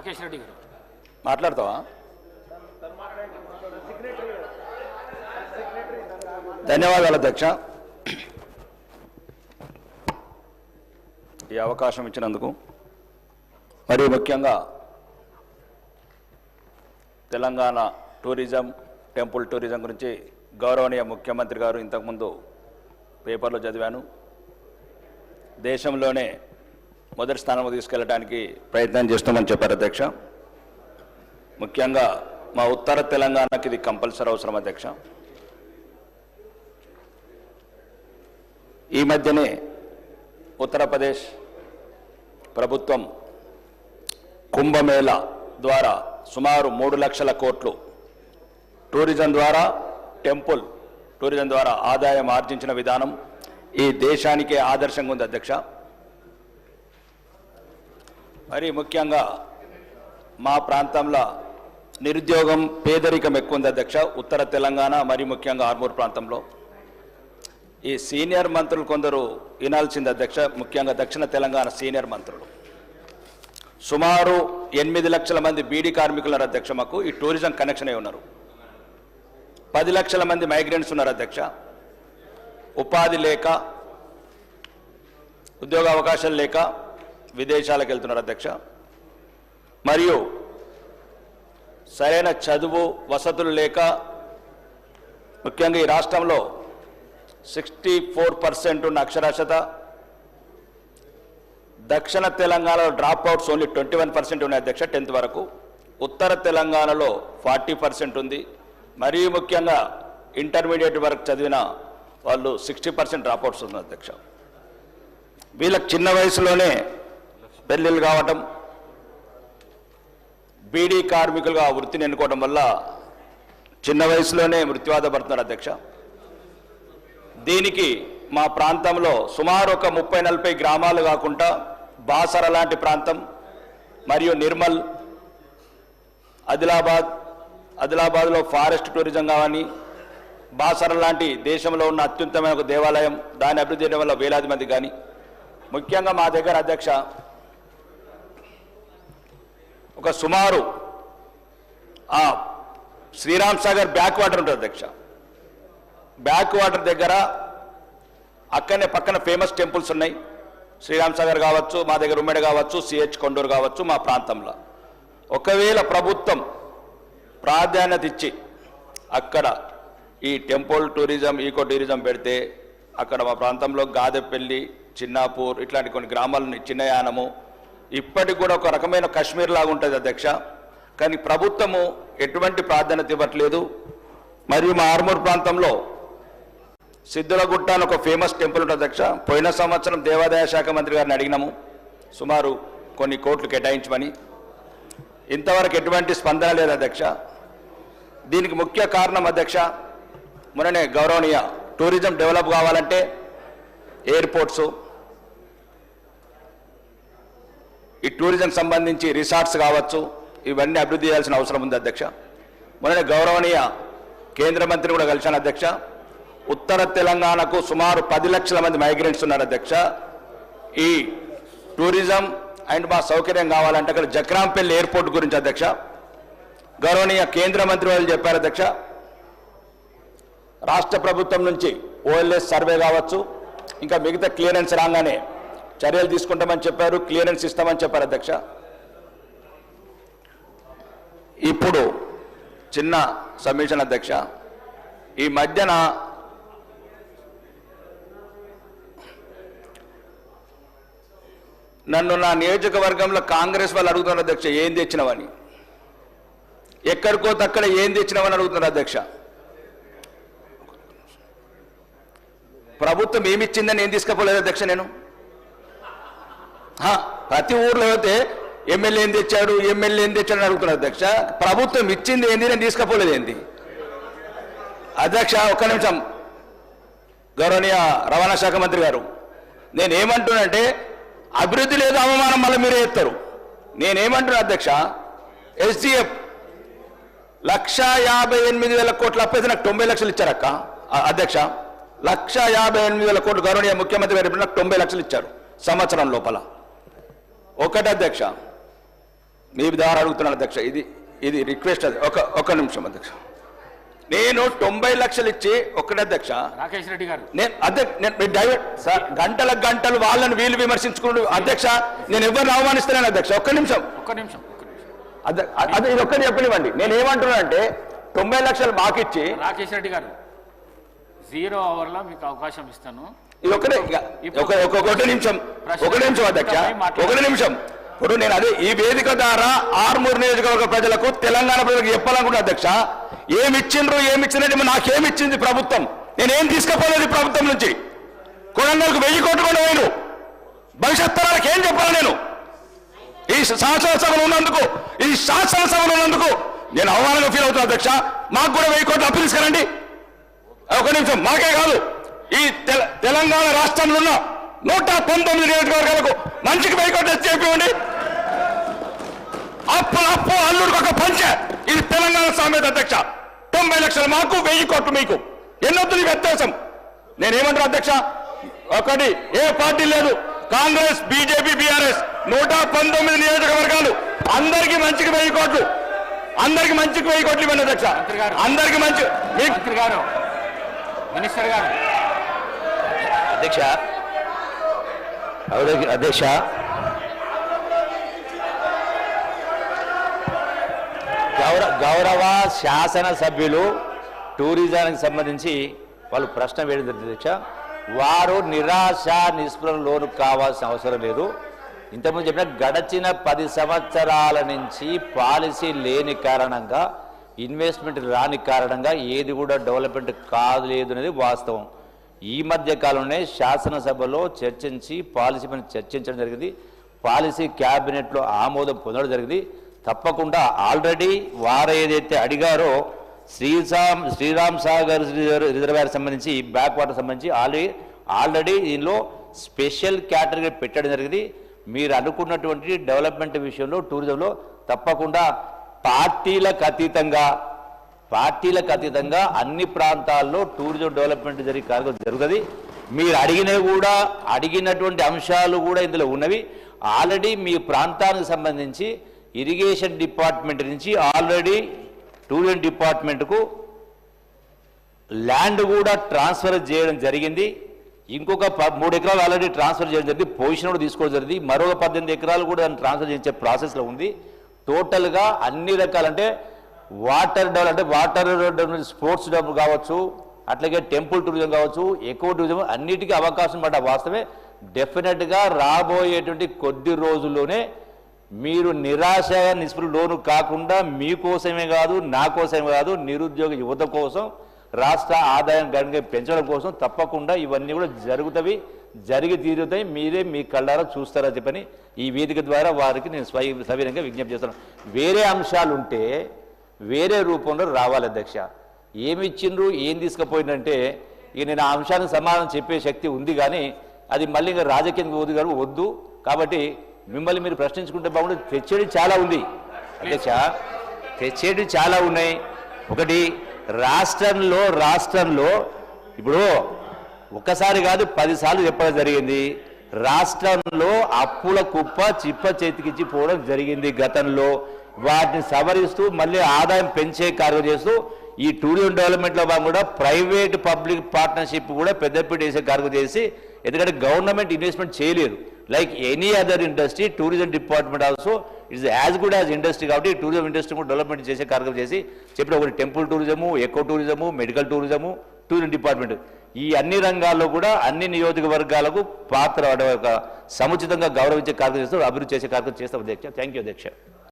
రాకేష్ రెడ్డి గారు మాట్లాడతావా? ధన్యవాదాలు అధ్యక్ష, ఈ అవకాశం ఇచ్చినందుకు. మరియు ముఖ్యంగా తెలంగాణ టూరిజం, టెంపుల్ టూరిజం గురించి గౌరవనీయ ముఖ్యమంత్రి గారు ఇంతకుముందు పేపర్లో చదివాను. దేశంలోనే మొదటి స్థానంలో తీసుకెళ్ళడానికి ప్రయత్నం చేస్తామని చెప్పారు అధ్యక్ష. ముఖ్యంగా మా ఉత్తర తెలంగాణకి ఇది కంపల్సరీ అవసరం అధ్యక్ష. ఈ మధ్యనే ఉత్తరప్రదేశ్ ప్రభుత్వం కుంభమేళా ద్వారా సుమారు 3 లక్షల కోట్లు టూరిజం ద్వారా, టెంపుల్ టూరిజం ద్వారా ఆదాయం ఆర్జించిన విధానం ఈ దేశానికే ఆదర్శంగా ఉంది అధ్యక్ష. మరి ముఖ్యంగా మా ప్రాంతంలో నిరుద్యోగం, పేదరికం ఎక్కువ ఉంది అధ్యక్ష. ఉత్తర తెలంగాణ మరి ముఖ్యంగా ఆర్మూర్ ప్రాంతంలో ఈ సీనియర్ మంత్రులు కొందరు వినాల్సింది అధ్యక్ష. ముఖ్యంగా దక్షిణ తెలంగాణ సీనియర్ మంత్రులు సుమారు 8 లక్షల మంది బీడీ కార్మికులు ఉన్నారు అధ్యక్ష. మాకు ఈ టూరిజం కనెక్షన్ అయి ఉన్నారు. 10 లక్షల మంది మైగ్రెంట్స్ ఉన్నారు అధ్యక్ష. ఉపాధి లేక, ఉద్యోగ అవకాశాలు లేక విదేశాలకు వెళ్తున్నారు అధ్యక్ష. మరియు సరైన చదువు, వసతులు లేక ముఖ్యంగా ఈ రాష్ట్రంలో 64% ఉన్న అక్షరాస్యత, దక్షిణ తెలంగాణలో డ్రాప్ అవుట్స్ ఓన్లీ 21% ఉన్నాయి అధ్యక్ష 10th వరకు. ఉత్తర తెలంగాణలో 40% ఉంది. మరీ ముఖ్యంగా ఇంటర్మీడియట్ వరకు చదివిన వాళ్ళు 60% డ్రాప్ అవుట్స్ ఉంది అధ్యక్ష. వీళ్ళకి చిన్న వయసులోనే పెళ్ళిళ్ళు కావటం, బీడీ కార్మికులుగా వృత్తిని ఎన్నుకోవడం వల్ల చిన్న వయసులోనే మృత్యువాత పడుతున్నారు అధ్యక్ష. దీనికి మా ప్రాంతంలో సుమారు ఒక 30-40 గ్రామాలు కాకుండా బాసర లాంటి ప్రాంతం మరియు నిర్మల్, ఆదిలాబాద్లో ఫారెస్ట్ టూరిజం కావని, బాసర లాంటి దేశంలో ఉన్న అత్యుత్తమైన ఒక దేవాలయం, దాన్ని అభివృద్ధి చేయడం వల్ల వేలాది మంది కానీ, ముఖ్యంగా మా దగ్గర అధ్యక్ష ఒక సుమారు శ్రీరామ్ సాగర్ బ్యాక్ వాటర్ ఉంటుంది అధ్యక్ష. బ్యాక్ వాటర్ దగ్గర అక్కడనే పక్కన ఫేమస్ టెంపుల్స్ ఉన్నాయి. శ్రీరామ్ సాగర్ కావచ్చు, మా దగ్గర ఉమ్మడి కావచ్చు, సిహెచ్ కొండూరు కావచ్చు. మా ప్రాంతంలో ఒకవేళ ప్రభుత్వం ప్రాధాన్యత ఇచ్చి అక్కడ ఈ టెంపుల్ టూరిజం, ఈకో టూరిజం పెడితే అక్కడ మా ప్రాంతంలో గాదెపల్లి, చిన్నాపూర్ ఇట్లాంటి కొన్ని గ్రామాలని, చిన్నయానము ఇప్పటికి కూడా ఒక రకమైన కాశ్మీర్ లాగా ఉంటుంది అధ్యక్ష. కానీ ప్రభుత్వము ఎటువంటి ప్రాధాన్యత ఇవ్వట్లేదు. మరియు మా ఆర్మూర్ ప్రాంతంలో సిద్ధులగుట్ట అని ఒక ఫేమస్ టెంపుల్ ఉంటుంది అధ్యక్ష. పోయిన సంవత్సరం దేవాదాయ శాఖ మంత్రి గారిని అడిగినాము సుమారు కొన్ని కోట్లు కేటాయించమని. ఇంతవరకు ఎటువంటి స్పందన లేదు అధ్యక్ష. దీనికి ముఖ్య కారణం అధ్యక్ష, మొన్ననే గౌరవనీయ టూరిజం డెవలప్ కావాలంటే ఎయిర్పోర్ట్స్, ఈ టూరిజం సంబంధించి రిసార్ట్స్ కావచ్చు, ఇవన్నీ అభివృద్ధి చేయాల్సిన అవసరం ఉంది అధ్యక్ష. మొన్ననే గౌరవనీయ కేంద్ర మంత్రి కూడా కలిశాను అధ్యక్ష. ఉత్తర తెలంగాణకు సుమారు 10 లక్షల మంది మైగ్రెంట్స్ ఉన్నారు అధ్యక్ష. ఈ టూరిజం అండ్ మా సౌకర్యం కావాలంటే అక్కడ జక్రాంపల్లి ఎయిర్పోర్ట్ గురించి అధ్యక్ష గౌరవనీయ కేంద్ర మంత్రి వాళ్ళు చెప్పారు అధ్యక్ష. రాష్ట్ర ప్రభుత్వం నుంచి ఓఎల్ఎస్ సర్వే కావచ్చు, ఇంకా మిగతా క్లియరెన్స్ రాగానే చర్యలు తీసుకుంటామని చెప్పారు, క్లియరెన్స్ ఇస్తామని చెప్పారు అధ్యక్ష. ఇప్పుడు చిన్న సబ్మిషన్ అధ్యక్ష, ఈ మధ్యన నన్ను నా నియోజకవర్గంలో కాంగ్రెస్ వాళ్ళు అడుగుతున్నారు అధ్యక్ష, ఏం తెచ్చినవని. ఎక్కడికో తక్కడ ఏం తెచ్చినవని అడుగుతున్నారు అధ్యక్ష. ప్రభుత్వం ఏమిచ్చిందని ఏం తీసుకపోలేదు అధ్యక్ష. నేను ప్రతి ఊర్లో అయితే ఎమ్మెల్యే ఏం తెచ్చాడు, ఎమ్మెల్యే ఏం తెచ్చాడు అని అడుగుతున్నారు అధ్యక్ష. ప్రభుత్వం ఇచ్చింది ఏంది, నేను తీసుకపోలేదు ఏంది అధ్యక్ష. ఒక్క నిమిషం గౌరవనీయ రవాణా శాఖ మంత్రి గారు, నేనేమంటున్నానంటే అభివృద్ధి లేదు, అవమానం మళ్ళీ మీరే ఎత్తారు. నేనేమంటున్నా అధ్యక్ష, ఎస్డిఎఫ్ 1,58,000 కోట్ల అప్పైతే నాకు 90 లక్షలు ఇచ్చారక్క అధ్యక్ష. 1,58,000 కోట్లు గౌరవనీయ ముఖ్యమంత్రి గారు నాకు 90 లక్షలు ఇచ్చారు సంవత్సరం లోపల. ఒకటి అధ్యక్ష, మీ ద్వారా అడుగుతున్నాను అధ్యక్ష, ఇది రిక్వెస్ట్. అది ఒక నిమిషం అధ్యక్ష. నేను 90 లక్షలు ఇచ్చి ఒక్కడే అధ్యక్ష రాకేష్ రెడ్డి గారు, నేను డైవర్ట్ సార్, గంటలు వాళ్ళని వీళ్ళు విమర్శించుకుంటూ అధ్యక్ష, నేను ఎవరిని అవమానిస్తున్నాను అధ్యక్ష. ఒక్క నిమిషం అదే ఇది ఒక్కటి చెప్పనివ్వండి. నేను ఏమంటున్నా అంటే 90 లక్షలు మాకిచ్చి రాకేష్ రెడ్డి గారు 0 అవర్లో మీకు అవకాశం ఇస్తాను. ఇది ఒకటే ఒకటి నిమిషం అధ్యక్ష, ఒకటి నిమిషం. ఇప్పుడు నేను అదే ఈ వేదిక ద్వారా ఆర్మూర్ నియోజకవర్గ ప్రజలకు, తెలంగాణ ప్రజలకు చెప్పాలనుకుంటున్నా అధ్యక్ష. ఏమిచ్చినట్టు నాకేమిచ్చింది ప్రభుత్వం? నేనేం తీసుకుపోలేదు ప్రభుత్వం నుంచి. కొడంగల్కు 1000 కోట్లు కూడా పోయిను. భవిష్యత్ తరాలకు ఏం చెప్పాలి నేను? ఈ శాసనసభలో ఉన్నందుకు నేను అవమానంగా ఫీల్ అవుతున్నా అధ్యక్ష. మాకు కూడా 1000 కోట్లు అప్పు తీసుకురండి. ఒక నిమిషం, మాకే కాదు, ఈ తెలంగాణ రాష్ట్రంలో ఉన్న 119 నియోజకవర్గాలకు మంచికి 1000 కోట్లు చెప్పివ్వండి. అప్పు అల్లుడికి ఒక పంచ. ఇది తెలంగాణ సామెత అధ్యక్ష. 90 లక్షలు మాకు, 1000 కోట్లు మీకు. ఎన్నొద్దు నీ వ్యత్యాసం? నేనేమంటాను అధ్యక్ష, ఒకటి ఏ పార్టీ లేదు, కాంగ్రెస్, బీజేపీ, బీఆర్ఎస్ 119 నియోజకవర్గాలు అందరికీ మంచికి 1000 కోట్లు, అందరికి మంచికి 1000 కోట్లు ఇవ్వండి అధ్యక్ష. అందరికి మంచి. మినిస్టర్ గారు అధ్యక్ష గౌరవ శాసనసభ్యులు టూరిజానికి సంబంధించి వాళ్ళు ప్రశ్న వేయడం జరిగింది అధ్యక్ష. వారు నిరాశ నిస్పృహ లోను కావాల్సిన అవసరం లేదు. ఇంతకుముందు చెప్పిన గడచిన 10 సంవత్సరాల నుంచి పాలసీ లేని కారణంగా, ఇన్వెస్ట్మెంట్ రాని కారణంగా ఏది కూడా డెవలప్మెంట్ కాలేదు అనేది వాస్తవం. ఈ మధ్య కాలంలోనే శాసనసభలో చర్చించి పాలసీ పైన చర్చించడం జరిగింది. పాలసీ క్యాబినెట్లో ఆమోదం పొందడం జరిగింది. తప్పకుండా ఆల్రెడీ వారు ఏదైతే అడిగారో శ్రీరామ్ సాగర్ రిజర్వాయర్ సంబంధించి, బ్యాక్ వాటర్ సంబంధించి ఆల్రెడీ దీనిలో స్పెషల్ కేటగిరీ పెట్టడం జరిగింది. మీరు అనుకున్నటువంటి డెవలప్మెంట్ విషయంలో, టూరిజంలో తప్పకుండా పార్టీలకు అతీతంగా అన్ని ప్రాంతాల్లో టూరిజం డెవలప్మెంట్ జరిగే కార్యక్రమం జరుగుతుంది. మీరు అడిగినటువంటి అంశాలు కూడా ఇందులో ఉన్నవి. ఆల్రెడీ మీ ప్రాంతానికి సంబంధించి ఇరిగేషన్ డిపార్ట్మెంట్ నుంచి ఆల్రెడీ టూరిజం డిపార్ట్మెంట్కు ల్యాండ్ కూడా ట్రాన్స్ఫర్ చేయడం జరిగింది. ఇంకొక 3 ఎకరాలు ఆల్రెడీ ట్రాన్స్ఫర్ చేయడం జరిగింది. పొజిషన్ కూడా తీసుకోవడం జరిగింది. మరొక 18 ఎకరాలు కూడా దాన్ని ట్రాన్స్ఫర్ చేయించే ప్రాసెస్లో ఉంది. టోటల్గా అన్ని రకాలంటే వాటర్ స్పోర్ట్స్ డెవలప్ కావచ్చు, అట్లాగే టెంపుల్ టూరిజం కావచ్చు, ఎకో టూరిజం, అన్నిటికీ అవకాశం పడ్డ వాస్తవే. డెఫినెట్గా రాబోయేటువంటి కొద్ది రోజుల్లోనే మీరు నిరాశ నిస్పృహ లోను కాకుండా మీకోసమే కాదు, నా కోసమే కాదు, నిరుద్యోగ యువత కోసం, రాష్ట్ర ఆదాయం గణనీయంగా పెంచడం కోసం తప్పకుండా ఇవన్నీ కూడా జరిగి తీరుతాయి. మీరే మీ కళ్ళారా చూస్తారని చెప్పని ఈ వేదిక ద్వారా వారికి నేను సవినంగా విజ్ఞప్తి చేస్తున్నాను. వేరే అంశాలు ఉంటే వేరే రూపంలో రావాలి అధ్యక్ష. ఏమి ఇచ్చిండ్రు, ఏం తీసుకుపోయిందంటే ఇక నేను ఆ అంశానికి సమాధానం చెప్పే శక్తి ఉంది, కానీ అది మళ్ళీ ఇంకా రాజకీయ వద్దు. కాబట్టి మిమ్మల్ని మీరు ప్రశ్నించుకుంటే బాగుంటుంది. తెచ్చేది చాలా ఉంది అధ్యక్ష, తెచ్చేది చాలా ఉన్నాయి. ఒకటి రాష్ట్రంలో ఇప్పుడు ఒక్కసారి కాదు 10 సార్లు చెప్పడం జరిగింది. రాష్ట్రంలో అప్పుల కుప్ప చిప్ప చేతికిచ్చి పోవడం జరిగింది గతంలో. వాటిని సవరిస్తూ మళ్ళీ ఆదాయం పెంచే కార్యం చేస్తూ ఈ టూరిజం డెవలప్మెంట్లో భాగంగా కూడా ప్రైవేట్ పబ్లిక్ పార్ట్నర్షిప్ కూడా పెద్దపీట వేసే కార్యం చేసి, ఎందుకంటే గవర్నమెంట్ ఇన్వెస్ట్మెంట్ చేయలేదు. Like any other industry, tourism department also it's as good as industry. కాబట్టి టూరిజం ఇండస్ట్రీ కూడా డెవలప్మెంట్ చేసే కార్యక్రమం చేసి చెప్పిన ఒకటి temple tourism, eco tourism, medical tourism, tourism department, ఈ అన్ని రంగాల్లో కూడా అన్ని నియోజకవర్గాలకు పాత్ర సముచితంగా గౌరవించే కార్యక్రమం చేస్తూ అభివృద్ధి చేసే కార్యక్రమం చేస్తాం అధ్యక్ష. థ్యాంక్ యూ అధ్యక్ష.